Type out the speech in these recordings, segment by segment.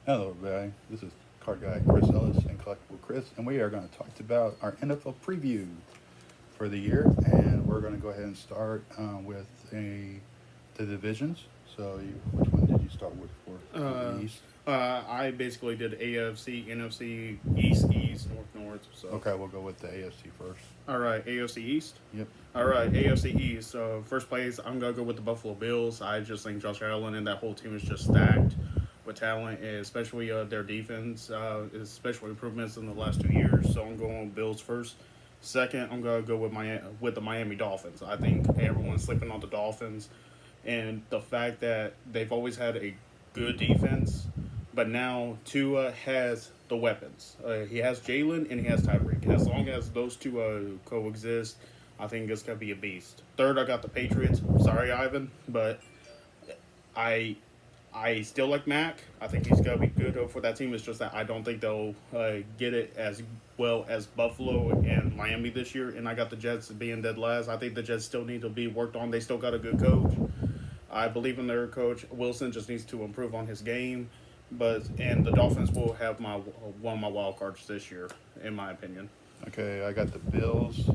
Hello, everybody. This is Card Guy Chris Ellis and Collectible Chris, and we are going to talk about our NFL preview for the year. And we're going to go ahead and start with the divisions. So, which one did you start with for Uh, the East? I basically did AFC, NFC, East, East, North, North. So, Okay, we'll go with the AFC first. all right, AFC East. Yep. All right, AFC East. So, first place, I'm gonna go with the Buffalo Bills. I just think Josh Allen and that whole team is just stacked with talent, and especially their defense, especially improvements in the last 2 years. So, I'm going with Bills first. Second, I'm gonna go with the Miami Dolphins. I think everyone's sleeping on the Dolphins, and the fact that they've always had a good defense, but now Tua has the weapons. He has Jalen and he has Tyreek. As long as those two coexist, I think it's gonna be a beast. Third, I got the Patriots. Sorry, Ivan, but I I still like Mac. I think he's gonna be good for that team. It's just that I don't think they'll get it as well as Buffalo and Miami this year. And I got the Jets being dead last. I think the Jets still need to be worked on. They still got a good coach. I believe in their coach. Wilson just needs to improve on his game. And the Dolphins will have my one of my wild cards this year, in my opinion. Okay, I got the Bills.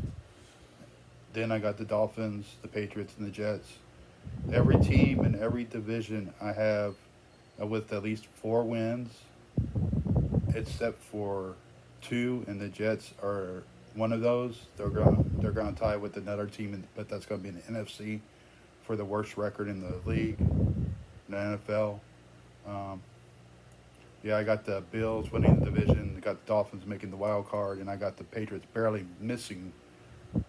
Then I got the Dolphins, the Patriots, and the Jets. Every team in every division I have with at least 4 wins, except for two, and the Jets are one of those. They're gonna tie with another team, but that's gonna be in the NFC for the worst record in the league, in the NFL. Um, yeah, I got the Bills winning the division. I got the Dolphins making the wild card, and I got the Patriots barely missing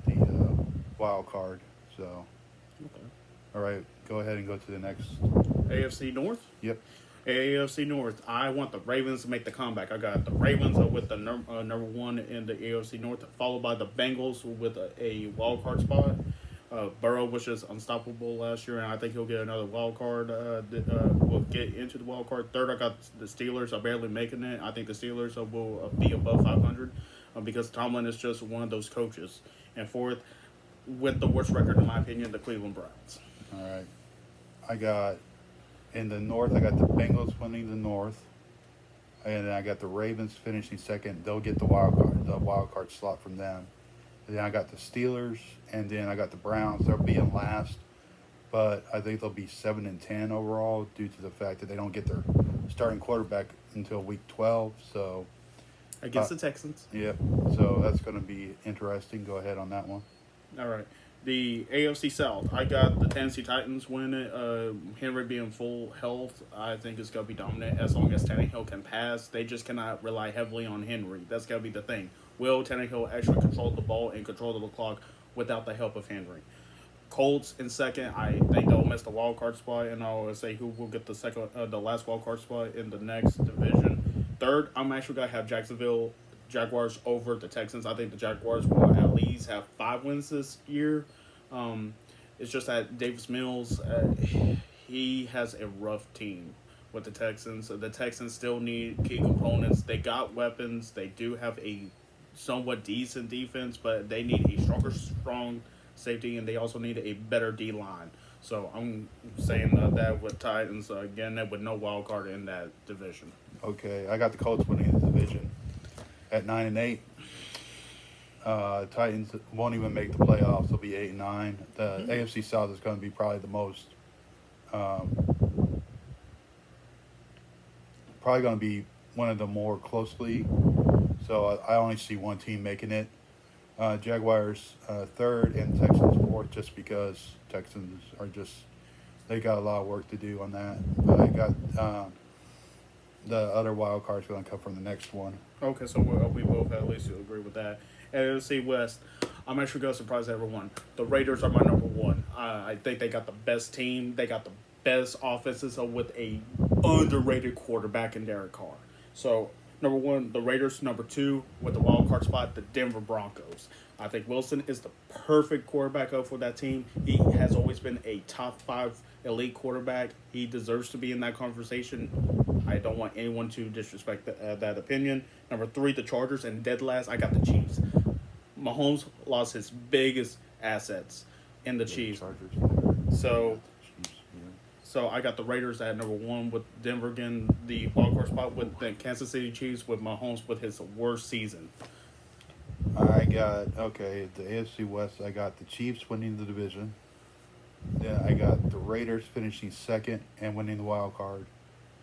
the wild card. So, Okay. all right, go ahead and go to the next. AFC North. Yep. AFC North. I want the Ravens to make the comeback. I got the Ravens with the number one in the AFC North, followed by the Bengals with a wild card spot. Burrow was just unstoppable last year, and I think he'll get another wild card. Will get into the wild card. Third, I got the Steelers. I'm barely making it. I think the Steelers will be above 500 because Tomlin is just one of those coaches. And fourth, with the worst record in my opinion, the Cleveland Browns. All right. I got in the North. I got the Bengals winning the North, and then I got the Ravens finishing second. They'll get the wild card slot from them. And then I got the Steelers, and then I got the Browns. They'll be in last, but I think they'll be 7-10 overall due to the fact that they don't get their starting quarterback until week 12. So, Against the Texans. yep. So that's going to be interesting. Go ahead on that one. All right. The AFC South, I got the Tennessee Titans winning. Henry being full health, I think is going to be dominant as long as Tannehill can pass. They just cannot rely heavily on Henry. That's got to be the thing. Will Tannehill actually control the ball and control the clock without the help of Henry? Colts in second, I think they'll miss the wild card spot, and I'll say who will get the last wild card spot in the next division. Third, I'm actually gonna have Jacksonville Jaguars over the Texans. I think the Jaguars will at least have 5 wins this year. It's just that Davis Mills, he has a rough team with the Texans. The Texans still need key components. They got weapons. They do have a somewhat decent defense, but they need a strong safety, and they also need a better D line. So I'm saying that with Titans again, with no wild card in that division. Okay, I got the Colts winning the division at 9-8. Titans won't even make the playoffs. They'll be 8-9. The AFC South is going to be probably the most, probably going to be one of the more closely. So I only see one team making it. Jaguars third and Texans fourth, just because Texans are they got a lot of work to do on that. But I got the other wild card's going to come from the next one. Okay, so we both at least agree with that. AFC West, I'm actually going to surprise everyone. The Raiders are my number one. I think they got the best team. They got the best offenses with a underrated quarterback in Derek Carr. So, number one, the Raiders. Number two, with the wild card spot, the Denver Broncos. I think Wilson is the perfect quarterback for that team. He has always been a top 5 elite quarterback. He deserves to be in that conversation. I don't want anyone to disrespect that opinion. Number 3, the Chargers, and dead last, I got the Chiefs. Mahomes lost his biggest assets in the Chiefs. Chargers. So, Chiefs, yeah. So I got the Raiders at number one with Denver getting the wild card spot with the Kansas City Chiefs with Mahomes with his worst season. I got okay. The AFC West. I got the Chiefs winning the division. Then I got the Raiders finishing second and winning the wild card.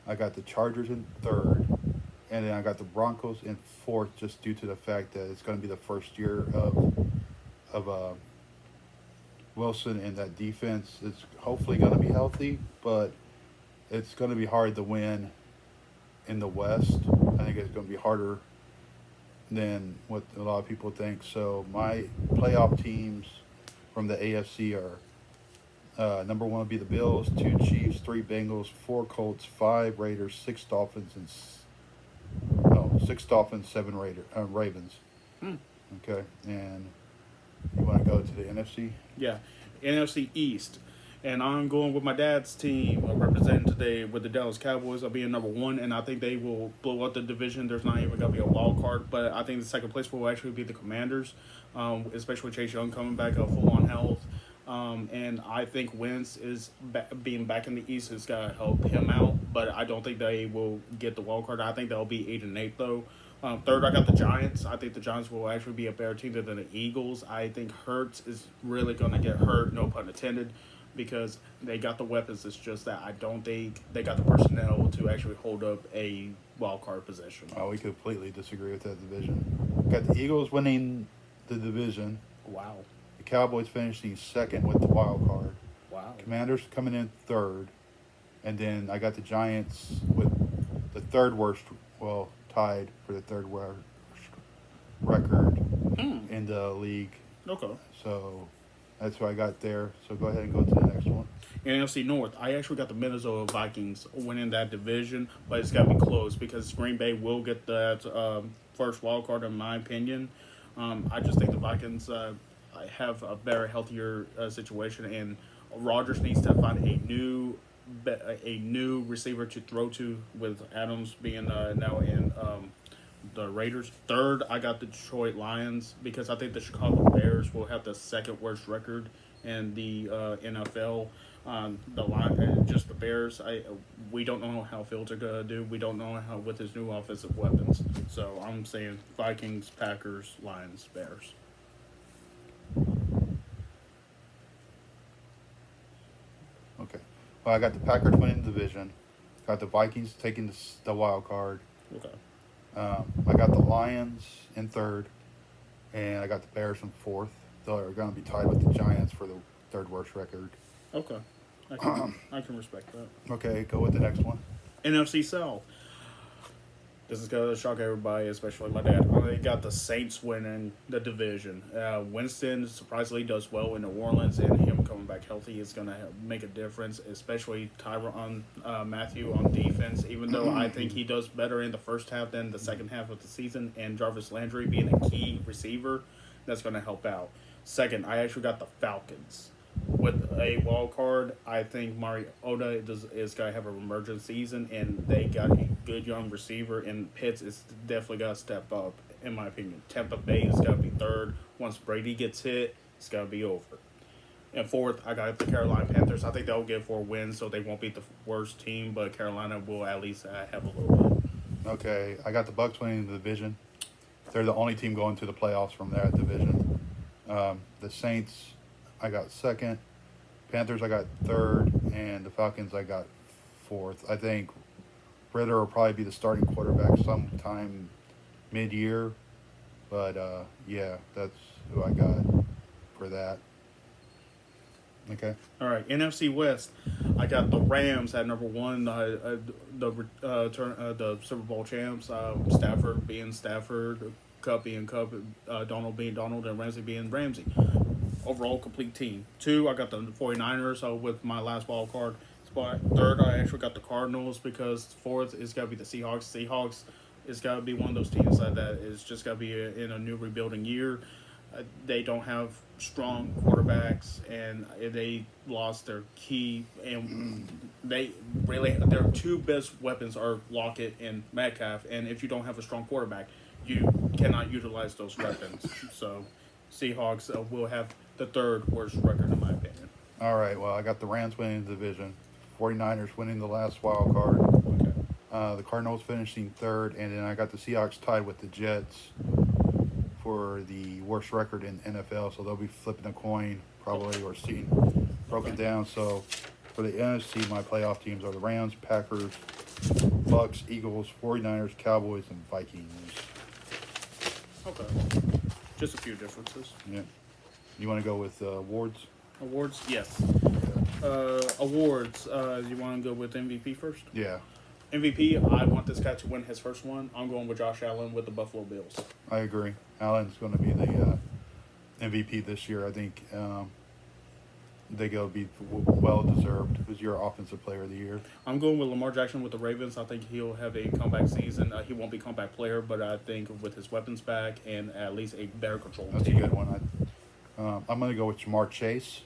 I got the Chargers in third, and then I got the Broncos in fourth, just due to the fact that it's going to be the first year of Wilson, and that defense is hopefully going to be healthy, but it's going to be hard to win in the West. I think it's going to be harder than what a lot of people think. So my playoff teams from the AFC are number one would be the Bills, 2 Chiefs, 3 Bengals, 4 Colts, 5 Raiders, 6 Dolphins, and 6 Dolphins, 7 Ravens. Okay, and you want to go to the NFC? Yeah, NFC East. And I'm going with my dad's team representing today with the Dallas Cowboys. I'll be in number one, and I think they will blow up the division. There's not even going to be a wild card, but I think the second place will actually be the Commanders, especially Chase Young coming back full on health. And I think Wentz being back in the East is going to help him out, but I don't think they will get the wild card. I think they'll be 8-8 though. Third, I got the Giants. I think the Giants will actually be a better team than the Eagles. I think Hurts is really going to get hurt, no pun intended, because they got the weapons. It's just that I don't think they got the personnel to actually hold up a wild card position. Oh, we completely disagree with that division. Got the Eagles winning the division. Wow. The Cowboys finishing second with the wild card. Wow. Commanders coming in third. And then I got the Giants with the third worst, tied for the third worst record in the league. Okay. So that's what I got there. So go ahead and go to the next one. NFC North, I actually got the Minnesota Vikings winning that division, but it's got to be close because Green Bay will get that first wild card, in my opinion. I just think the Vikings have a better, healthier situation, and Rodgers needs to find a new receiver to throw to, with Adams being now in the Raiders. Third, I got the Detroit Lions because I think the Chicago Bears will have the second worst record in the NFL. Just the Bears. We don't know how Fields are gonna do. We don't know how with his new offensive weapons. So I'm saying Vikings, Packers, Lions, Bears. Okay. Well, I got the Packers winning the division. Got the Vikings taking the wild card. Okay. I got the Lions in third, and I got the Bears in fourth. They're going to be tied with the Giants for the third worst record. Okay. I can respect that. Okay, go with the next one. NFC South. This is going to shock everybody, especially my dad. They got the Saints winning the division. Winston surprisingly does well in New Orleans, and him coming back healthy is going to make a difference, especially Tyrann Mathieu on defense, even though I think he does better in the first half than the second half of the season, and Jarvis Landry being a key receiver, that's going to help out. Second, I actually got the Falcons. With a wild card, I think Mariota is going to have an emergent season, and they got a good young receiver, and Pitts is definitely got to step up, in my opinion. Tampa Bay is going to be third. Once Brady gets hit, it's going to be over. And fourth, I got the Carolina Panthers. I think they'll get 4 wins, so they won't be the worst team, but Carolina will at least have a little bit. Okay, I got the Bucs winning the division. They're the only team going to the playoffs from that division. The Saints, I got second. Panthers, I got third. And the Falcons, I got fourth. I think Ritter will probably be the starting quarterback sometime mid-year. But, yeah, that's who I got for that. Okay. All right, NFC West. I got the Rams at number one, the Super Bowl champs. Stafford being Stafford, Cup being Cup, Donald being Donald, and Ramsey being Ramsey. Overall, complete team. 2, I got the 49ers with my last wild card spot. Third, I actually got the Cardinals because fourth is got to be the Seahawks. Seahawks is got to be one of those teams that is just got to be in a new rebuilding year. They don't have strong quarterbacks, and they lost their key. And they really, their 2 best weapons are Lockett and Metcalf. And if you don't have a strong quarterback, you cannot utilize those weapons. So, Seahawks will have the third worst record, in my opinion. All right, well, I got the Rams winning the division. 49ers winning the last wild card. Okay. The Cardinals finishing third, and then I got the Seahawks tied with the Jets for the worst record in NFL. So they'll be flipping a coin probably or seeing broken down. So for the NFC, my playoff teams are the Rams, Packers, Bucks, Eagles, 49ers, Cowboys, and Vikings. Okay. Just a few differences. Yeah. You want to go with awards? Awards, yes. Awards. You want to go with MVP first? Yeah, MVP. I want this guy to win his first one. I'm going with Josh Allen with the Buffalo Bills. I agree. Allen's going to be the MVP this year. I think they go be well deserved. Who's your offensive player of the year? I'm going with Lamar Jackson with the Ravens. I think he'll have a comeback season. He won't be a comeback player, but I think with his weapons back and at least a better control That's team. a good one. I'm going to go with Jamar Chase.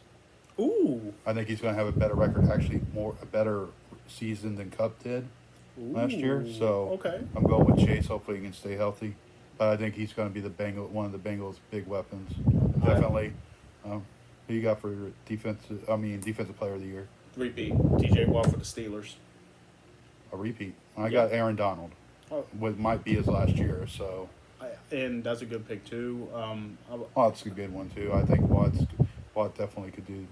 Ooh. I think he's going to have a better record, actually a better season than Cup did last year. Ooh, So okay. I'm going with Chase. Hopefully he can stay healthy. But I think he's going to be one of the Bengals' big weapons. Definitely. Who you got for defensive player of the year? Repeat. TJ Watt for the Steelers. A repeat. I Yep. got Aaron Donald. Oh. What might be his last year. So And that's a good pick too. Watt's a good one too. I think Watt definitely could do.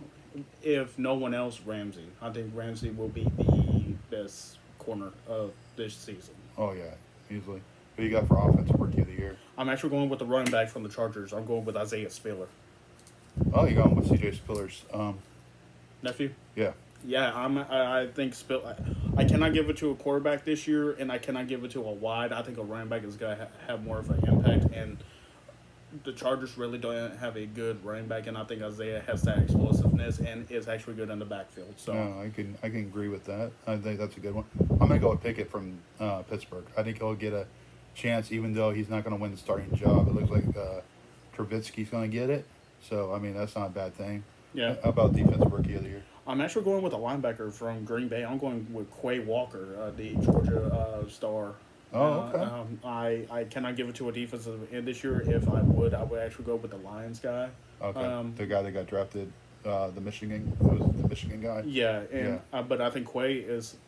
If no one else, Ramsey. I think Ramsey will be the best corner of this season. Oh yeah, easily. Who you got for offensive rookie of the year? I'm actually going with the running back from the Chargers. I'm going with Isaiah Spiller. Oh, you're going with C.J. Spiller's Nephew? yeah. Yeah, I think I cannot give it to a quarterback this year, and I cannot give it to a wide. I think a running back is going to have more of an impact, and the Chargers really don't have a good running back, and I think Isaiah has that explosiveness and is actually good in the backfield. So No, I can agree with that. I think that's a good one. I'm gonna go with Pickett from Pittsburgh. I think he'll get a chance, even though he's not gonna win the starting job. It looks like Trubisky's gonna get it. So I mean that's not a bad thing. yeah, How about defensive rookie of the year? I'm actually going with a linebacker from Green Bay. I'm going with Quay Walker, the Georgia star. Oh, okay. I cannot give it to a defensive end this year. If I would actually go with the Lions guy. Okay, the guy that got drafted, the Michigan guy. Yeah, and but I think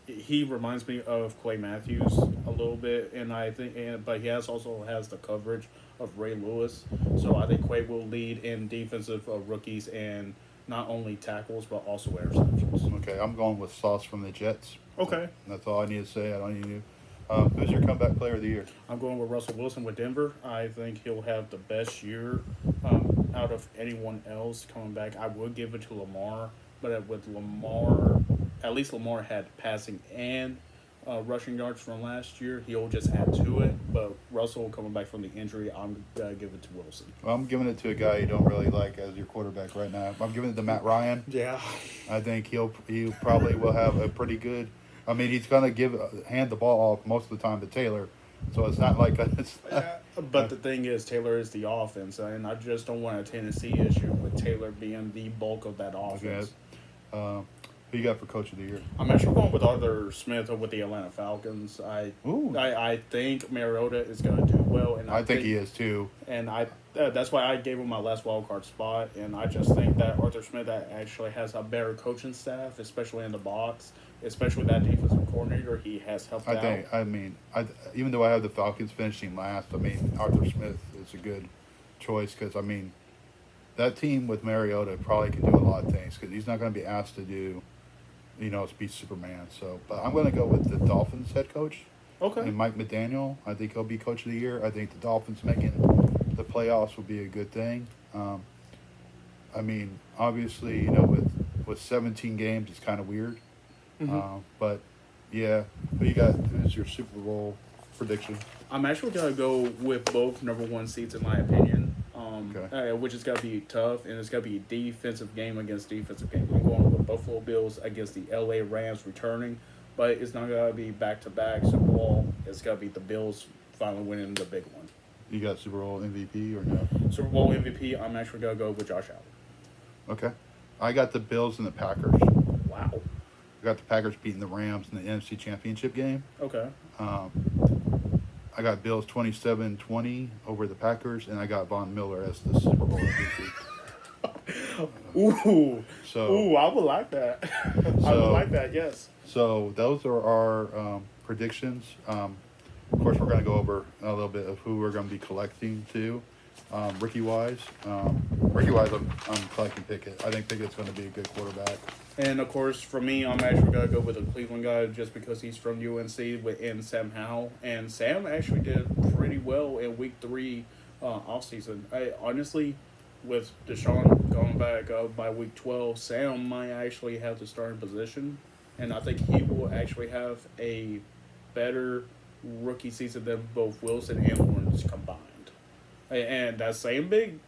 he reminds me of Clay Matthews a little bit, and I think, but he also has the coverage of Ray Lewis, so I think Quay will lead in defensive rookies and not only tackles but also interceptions. Okay, I'm going with Sauce from the Jets. Okay, That's all I need to say. I don't need to. Who's your comeback player of the year? I'm going with Russell Wilson with Denver. I think he'll have the best year out of anyone else coming back. I would give it to Lamar, but with Lamar, at least Lamar had passing and rushing yards from last year. He'll just add to it. But Russell coming back from the injury, I'm going to give it to Wilson. Well, I'm giving it to a guy you don't really like as your quarterback right now. I'm giving it to Matt Ryan. Yeah. I think he probably will have a pretty good. I mean, he's gonna hand the ball off most of the time to Taylor, so it's not like it's. But the thing is, Taylor is the offense, and I just don't want a Tennessee issue with Taylor being the bulk of that offense. Who you got for coach of the year? I'm actually going with Arthur Smith with the Atlanta Falcons. Ooh. I think Mariota is going to do well, and I think he is too. And that's why I gave him my last wild card spot. And I just think that Arthur Smith actually has a better coaching staff, especially in the box, especially that defensive coordinator. He has helped out. Even though I have the Falcons finishing last, I mean Arthur Smith is a good choice because I mean that team with Mariota probably can do a lot of things because he's not going to be asked to do, be Superman. So, but I'm going to go with the Dolphins head coach. Okay. And Mike McDaniel. I think he'll be coach of the year. I think the Dolphins making the playoffs will be a good thing. I mean, obviously, with 17 games, it's kind of weird. But yeah, who you got? Who's your Super Bowl prediction? I'm actually going to go with both number one seeds, in my opinion. Okay. Which is going to be tough, and it's going to be a defensive game against defensive game. I'm going with Buffalo Bills against the LA Rams returning, but it's not going to be back-to-back Super Bowl. It's going to be the Bills finally winning the big one. You got Super Bowl MVP or no? Super Bowl MVP, I'm actually going to go with Josh Allen. Okay. I got the Bills and the Packers. Wow. I got the Packers beating the Rams in the NFC Championship game. Okay. I got Bills 27-20 over the Packers, and I got Von Miller as the Super Bowl MVP. Ooh, So ooh, I would like that. I would So- like that. Yes. so those are our predictions. Of course, we're going to go over a little bit of who we're going to be collecting too. Ricky Wise, I'm collecting Pickett. I think Pickett's going to be a good quarterback. And of course, for me, I'm actually gonna go with a Cleveland guy just because he's from UNC in Sam Howell, and Sam actually did pretty well in Week 3 off season. I honestly, with Deshaun going back by Week 12, Sam might actually have the starting position, and I think he will actually have a better rookie season than both Wilson and Lawrence combined. And that's saying big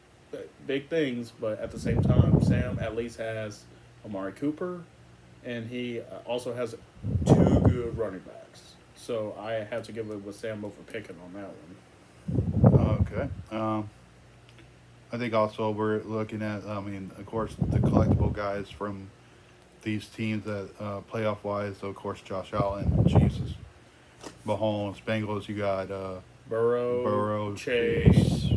things, but at the same time, Sam at least has Amari Cooper, and he also has 2 good running backs. So I have to give it with Sam over Pickett on that one. Okay. I think also we're looking at, I mean, of course, the collectible guys from these teams that playoff wise. So of course, Josh Allen, Jesus, Mahomes, Bengals. You got Burrow, Chase. Chase,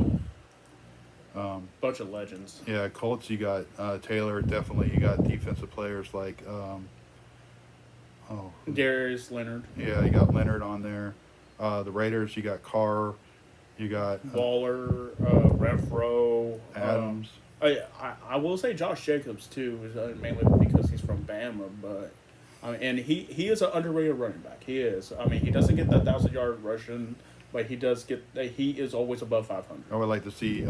bunch of legends. Yeah, Colts. You got Taylor. Definitely, you got defensive players like Darius Leonard, yeah, you got Leonard on there. The Raiders. You got Carr. You got Waller, Renfro, Adams. I will say Josh Jacobs too, mainly because he's from Bama, but and he is an underrated running back. He is. I mean, he doesn't get that 1,000-yard rushing, but he does get. He is always above 500. I would like to see.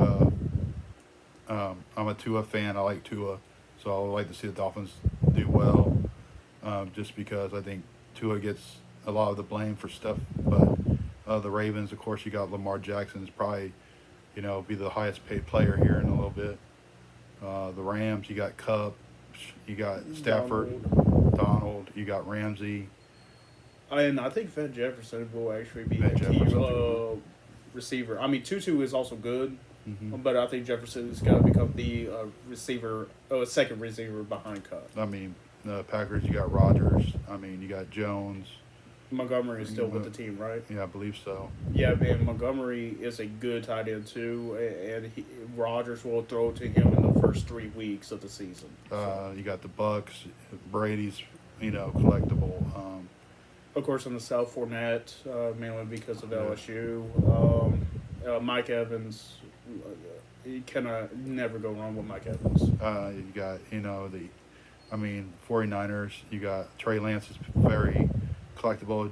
I'm a Tua fan. I like Tua, so I would like to see the Dolphins do well. Just because I think Tua gets a lot of the blame for stuff, but the Ravens, of course, you got Lamar Jackson is probably, be the highest paid player here in a little bit. The Rams, you got Cup, you got Stafford, Donald, you got Ramsey. And I think Van Jefferson will actually be Van a key Jefferson. receiver. I mean, Tutu is also good, Mm-hmm. but I think Jefferson is going to become the second receiver behind Cup. I mean, the Packers, you got Rodgers. I mean, you got Jones. Montgomery is still with the team, right? Yeah, I believe so. Yeah, man, Montgomery is a good tight end too, and Rodgers will throw to him in the first 3 weeks of the season. You got the Bucks. Brady's, collectible. Of course, in the South, Fournette, mainly because of LSU. Mike Evans, you cannot never go wrong with Mike Evans. You got, 49ers. You got Trey Lance is very collectible.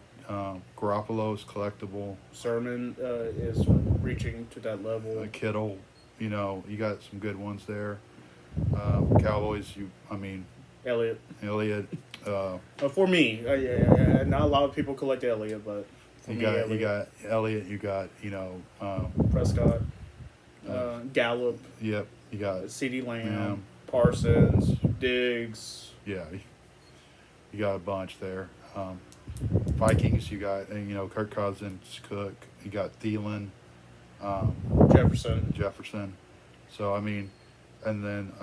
Garoppolo's collectible. Sermon is reaching to that level. Kittle, you got some good ones there. Cowboys, Elliott. Elliott. For me, not a lot of people collect Elliott, but for me, Elliott. You got Elliott. You got Prescott, Gallup, Yep. You got CeeDee Lamb, Yeah. Parsons, Diggs. yeah. You got a bunch there. Vikings. You got Kirk Cousins, Cook. You got Thielen, Jefferson. So and then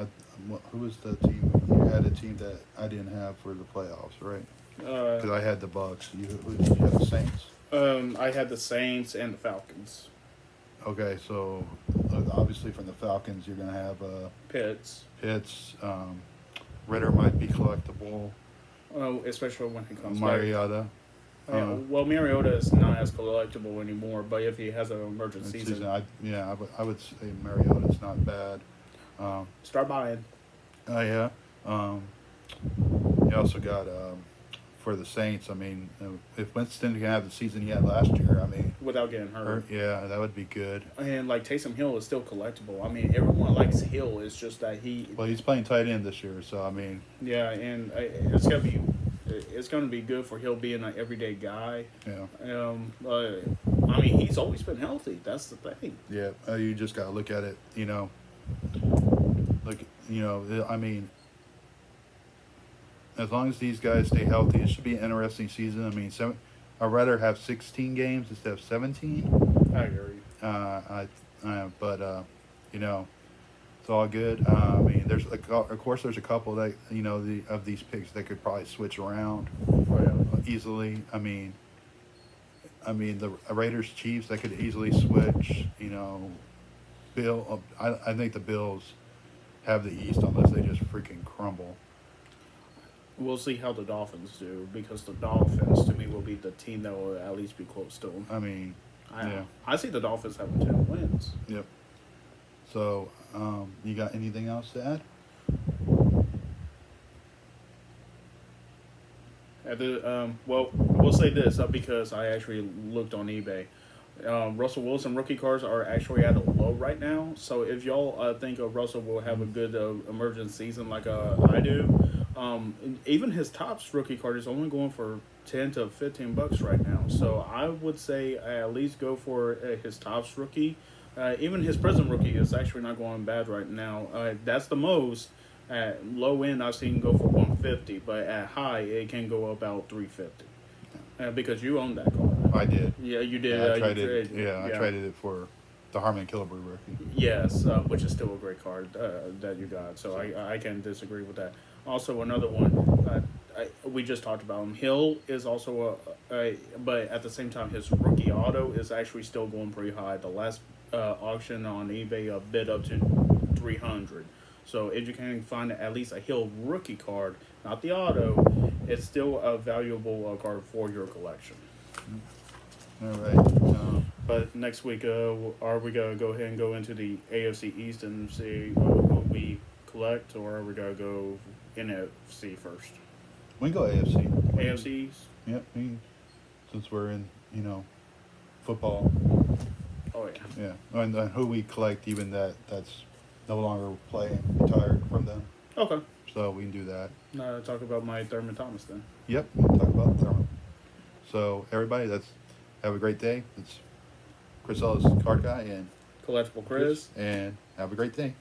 who was the team? You had a team that I didn't have for the playoffs, right? Because I had the Bucks. Did you have the Saints? I had the Saints and the Falcons. Okay, so obviously from the Falcons, you're gonna have Pitts. Ritter might be collectible. Especially when he comes Mariota. back. Well, Mariota is not as collectible anymore, but if he has an emergent season, I would say Mariota's not bad. start buying. Oh yeah. You also got for the Saints. If Winston can have the season he had last year, Without getting hurt. yeah, that would be good. And like Taysom Hill is still collectible. Everyone likes Hill. It's just that Well, he's playing tight end this year, so yeah, and it's gonna be good for Hill being an everyday guy. yeah, He's always been healthy. That's the thing. yeah. You just gotta look at it. As long as these guys stay healthy, it should be an interesting season. I'd rather have 16 games instead of 17. I agree. But it's all good. There's of course there's a couple that of these picks that could probably switch around easily. The Raiders Chiefs that could easily switch. Bill, I think the Bills have the East unless they just freaking crumble. We'll see how the Dolphins do, because the Dolphins, to me, will be the team that will at least be close to them. I mean, yeah. I see the Dolphins having 10 wins. Yep. So, you got anything else to add? Well, we'll say this because I actually looked on eBay. Russell Wilson rookie cards are actually at a low right now. So if y'all think Russell will have a good emergent season like I do, even his Topps rookie card is only going for $10 to $15 right now. So I would say at least go for his Topps rookie. Even his present rookie is actually not going bad right now. That's the most. At low end, I've seen go for 150, but at high, it can go about 350. Because you own that card. I did. Yeah, you did. Yeah, I you traded. traded. I traded it for the Harmon Killebrew rookie. Yes, which is still a great card that you got. So I can't disagree with that. Also, another one we just talked about him. Hill is also but at the same time, his rookie auto is actually still going pretty high. The last auction on eBay bid up to 300. So if you can find at least a Hill rookie card, not the auto, it's still a valuable card for your collection. All right. But next week, are we going to go ahead and go into the AFC East and see what we collect, or are we going to go NFC first? We can go AFC. AFC East? Yep. Since we're in, football. Oh, yeah. Yeah. And who we collect, even that's no longer playing, retired from them. Okay. So we can do that. Talk about my Thurman Thomas then. Yep. We'll talk about Thurman. So everybody, have a great day. It's Chris Ellis, Card Guy, and Collectible Chris. and have a great day.